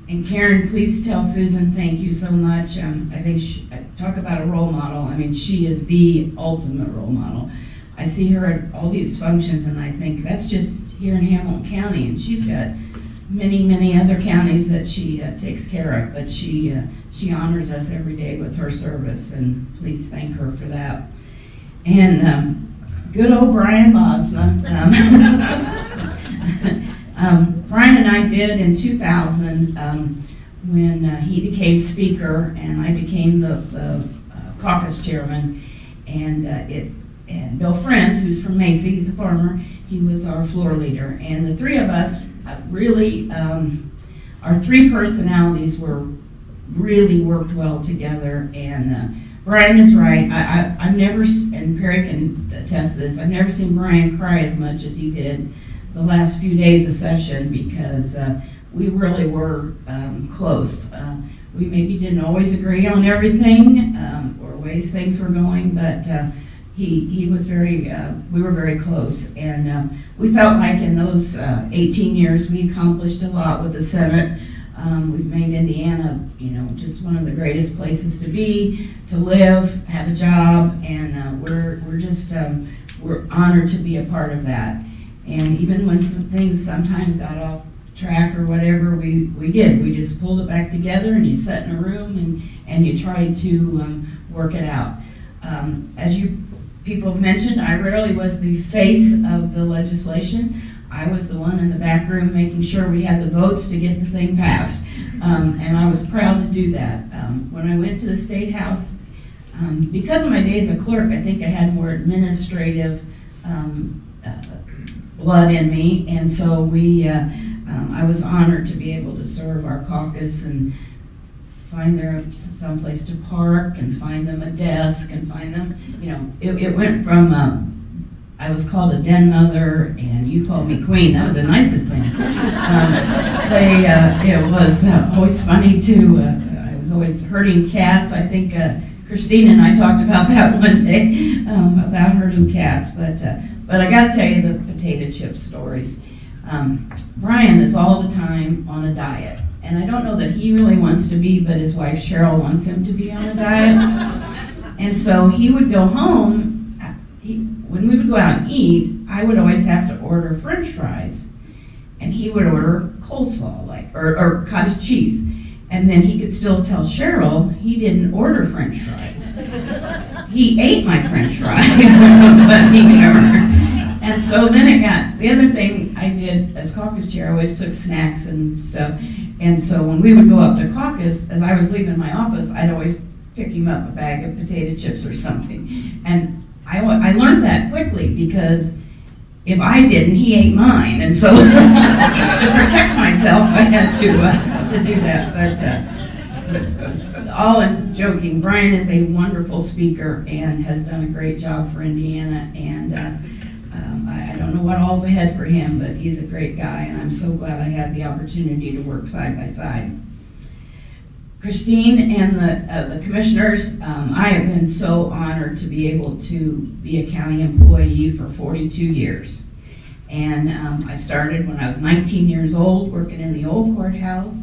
And Karen, please tell Susan thank you so much. I think talk about a role model. I mean, she is the ultimate role model. I see her at all these functions, and I think that's just here in Hamilton County, and she's got many other counties that she takes care of, but she honors us every day with her service, and please thank her for that. And good old Brian Bosma. Brian and I did in 2000 when he became speaker and I became the caucus chairman, and Bill Friend, who's from Macy, he's a farmer, he was our floor leader, and the three of us really, our three personalities really worked well together. And Brian is right. I've never, and Perry can attest to this, I've never seen Brian cry as much as he did the last few days of session, because we really were close. We maybe didn't always agree on everything or ways things were going, but he was very, we were very close, and we felt like in those 18 years we accomplished a lot with the Senate. We've made Indiana, you know, just one of the greatest places to be, to live, have a job, and we're honored to be a part of that. And even when some things sometimes got off track or whatever, we did. We just pulled it back together, and you sat in a room and you tried to work it out. As you people have mentioned, I rarely was the face of the legislation. I was the one in the back room making sure we had the votes to get the thing passed. And I was proud to do that. when I went to the State House, because of my days as a clerk, I think I had more administrative blood in me, and so I was honored to be able to serve our caucus and find them someplace to park and find them a desk and find them, it went from, I was called a den mother and you called me queen. That was the nicest thing. It was always funny too. I was always herding cats. I think Christine and I talked about that one day, about herding cats. But I got to tell you the potato chip stories. Brian is all the time on a diet. And I don't know that he really wants to be, but his wife Cheryl wants him to be on a diet. And so he would go home, when we would go out and eat, I would always have to order French fries. And he would order coleslaw, or cottage cheese. And then he could still tell Cheryl he didn't order French fries. He ate my French fries, but he never. And so then the other thing I did as caucus chair, I always took snacks and stuff. And so when we would go up to caucus, as I was leaving my office, I'd always pick him up a bag of potato chips or something. And I learned that quickly because if I didn't, he ate mine. And so to protect myself, I had to do that. But all in joking, Brian is a wonderful speaker and has done a great job for Indiana. And I don't know what all's ahead for him, but he's a great guy, and I'm so glad I had the opportunity to work side by side. Christine and the commissioners, I have been so honored to be able to be a county employee for 42 years. And I started when I was 19 years old working in the old courthouse,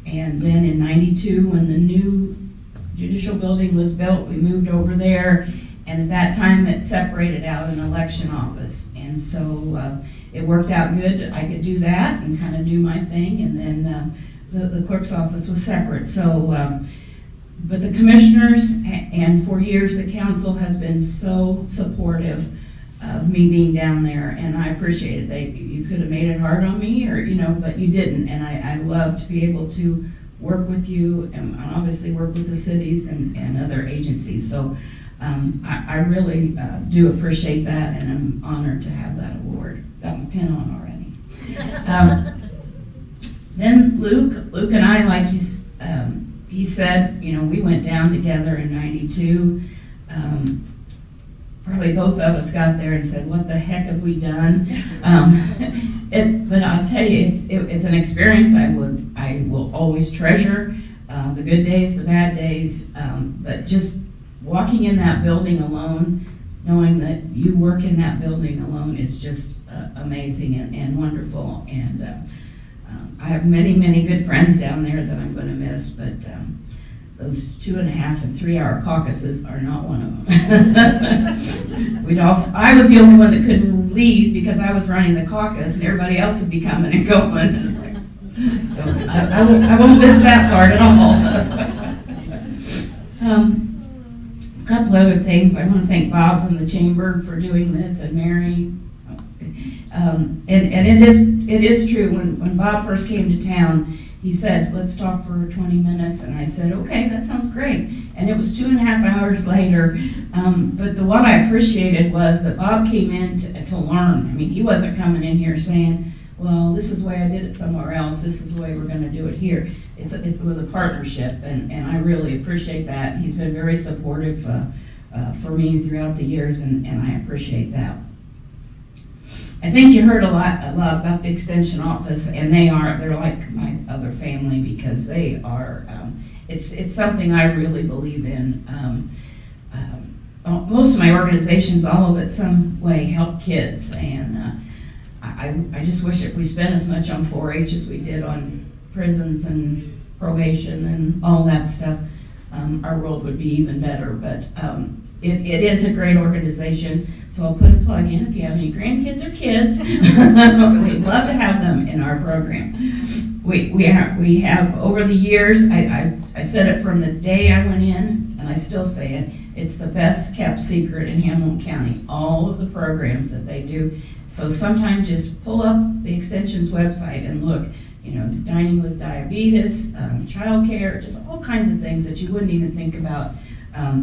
and then in '92 when the new judicial building was built, we moved over there. And at that time, it separated out an election office. And so it worked out good. I could do that and kind of do my thing. And then the clerk's office was separate. So, but the commissioners and for years the council has been so supportive of me being down there. And I appreciate it. You could have made it hard on me, or but you didn't. And I love to be able to work with you and obviously work with the cities and other agencies. So. I really do appreciate that, and I'm honored to have that award. Got my pin on already. Then Luke and I, like he said, we went down together in '92. Probably both of us got there and said, "What the heck have we done?" But I'll tell you, it's an experience I will always treasure. The good days, the bad days, but just walking in that building alone, knowing that you work in that building alone is just amazing and wonderful. And I have many, many good friends down there that I'm going to miss, but those 2.5 and 3 hour caucuses are not one of them. I was the only one that couldn't leave because I was running the caucus, and everybody else would be coming and going. And it's like, so I won't miss that part at all. A couple other things. I want to thank Bob from the chamber for doing this, and Mary. And it is true. When Bob first came to town, he said, "Let's talk for 20 minutes," and I said, "Okay, that sounds great." And it was 2.5 hours later. But what I appreciated was that Bob came in to learn. I mean, he wasn't coming in here saying, "Well, this is the way I did it somewhere else. This is the way we're going to do it here." It was a partnership, and I really appreciate that. He's been very supportive for me throughout the years, and I appreciate that. I think you heard a lot about the extension office, and they're like my other family because they are. It's something I really believe in. Most of my organizations, all of it, some way help kids, and I just wish if we spent as much on 4-H as we did on prisons and probation and all that stuff, our world would be even better. But it is a great organization, so I'll put a plug in. If you have any grandkids or kids, we'd love to have them in our program. We have over the years, I said it from the day I went in, and I still say it, it's the best kept secret in Hamilton County, all of the programs that they do. So sometimes just pull up the Extension's website and look. you know, dining with diabetes, childcare, just all kinds of things that you wouldn't even think about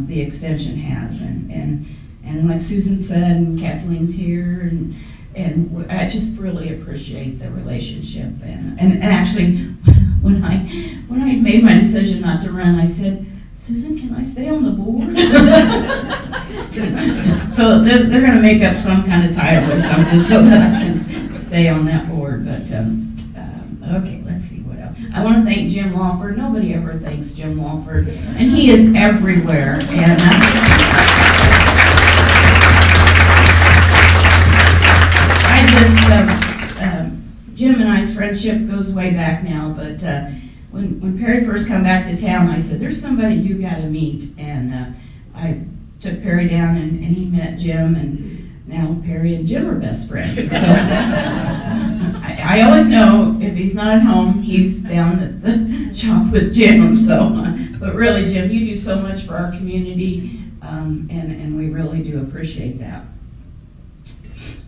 the extension has. And like Susan said, and Kathleen's here, and I just really appreciate the relationship. And actually, when I made my decision not to run, I said, Susan, can I stay on the board? So they're going to make up some kind of title or something so that I can stay on that board. But okay, let's see what else. I want to thank Jim Walford. Nobody ever thanks Jim Walford, and he is everywhere. And Jim and I's friendship goes way back now, but when Perry first come back to town, I said, there's somebody you got to meet, and I took Perry down, and he met Jim, and now Perry and Jim are best friends. So I always know if he's not at home, he's down at the shop with Jim. So, but really, Jim, you do so much for our community, and we really do appreciate that.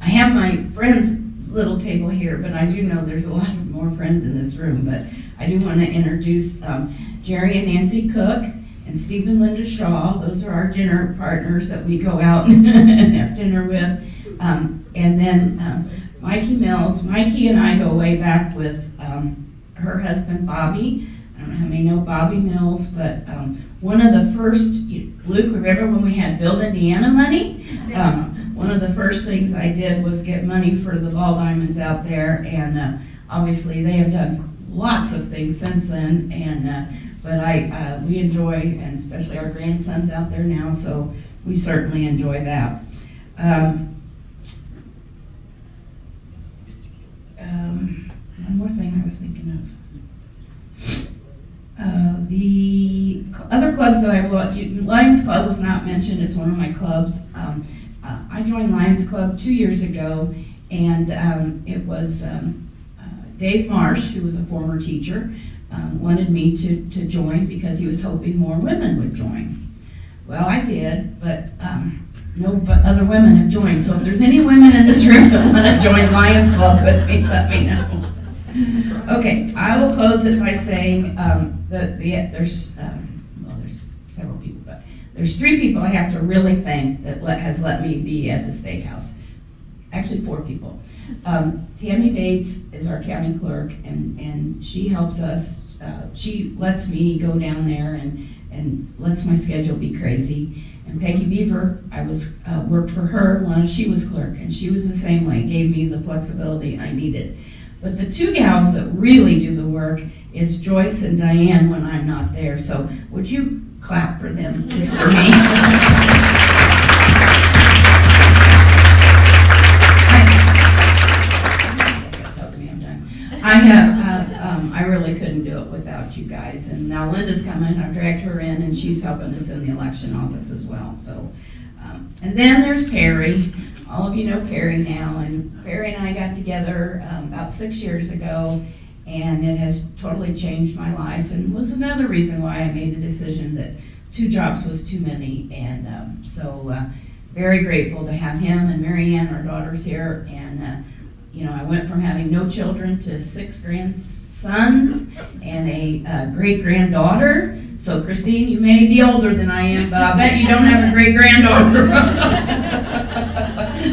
I have my friends' little table here, but I do know there's a lot more friends in this room. But I do want to introduce Jerry and Nancy Cook and Steve and Linda Shaw. Those are our dinner partners that we go out and have dinner with. And then Mikey Mills. Mikey and I go way back with her husband, Bobby. I don't know how many know Bobby Mills, but one of the first, Luke, remember when we had Build Indiana money? One of the first things I did was get money for the ball diamonds out there, and obviously they have done lots of things since then, and but we enjoy, and especially our grandson's out there now, so we certainly enjoy that. One more thing I was thinking of. The other clubs that I Lions Club was not mentioned as one of my clubs. I joined Lions Club 2 years ago, and it was Dave Marsh, who was a former teacher, wanted me to join because he was hoping more women would join. Well, I did, but no other women have joined. So if there's any women in this room that want to join Lions Club with me, let me know. Okay, I will close it by saying there's several people, but there's 3 people I have to really thank that has let me be at the State House. Actually, 4 people. Tammy Bates is our county clerk, and she helps us. She lets me go down there and lets my schedule be crazy. And Peggy Beaver, I worked for her when she was clerk, and she was the same way, gave me the flexibility I needed. But the 2 gals that really do the work is Joyce and Diane when I'm not there. So would you clap for them, just for me? That tells me I'm done. I really couldn't do it without you guys. And now Linda's coming. I've dragged her in, and she's helping us in the election office as well. So, and then there's Perry. All of you know Perry now, and Perry and I got together about 6 years ago, and it has totally changed my life, and was another reason why I made the decision that 2 jobs was too many, and so very grateful to have him and Marianne, our daughters, here, and you know, I went from having no children to 6 grandsons and a great-granddaughter. So Christine, you may be older than I am, but I bet you don't have a great-granddaughter.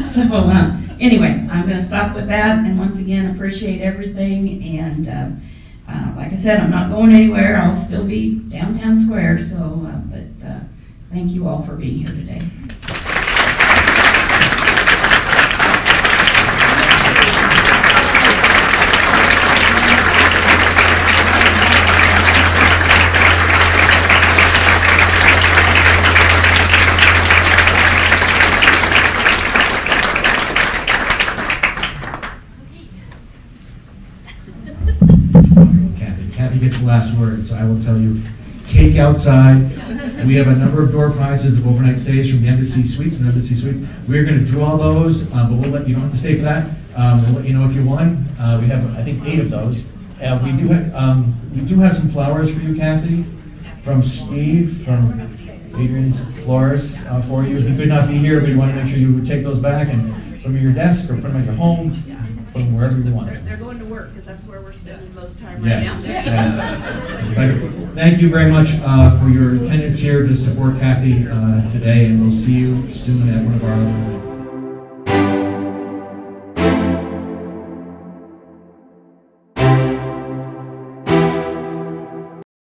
So anyway, I'm going to stop with that, and once again, appreciate everything, and like I said, I'm not going anywhere. I'll still be downtown square, so, but thank you all for being here today. Kathy gets the last word, so I will tell you, cake outside. We have a number of door prizes of overnight stays from the Embassy Suites and Embassy Suites. We're going to draw those, but we'll let you don't have to stay for that. We'll let you know if you won. We have, I think, 8 of those. We do have some flowers for you, Kathy, from Steve, from Adrian's Florist for you. If you could not be here, but you want to make sure you would take those back and put them in your desk or put them at your home. put them wherever you want. They're going to work, because that's where we're spending most time right now. Yes, yes. But thank you very much for your attendance here to support Kathy today, and we'll see you soon at one of our other events.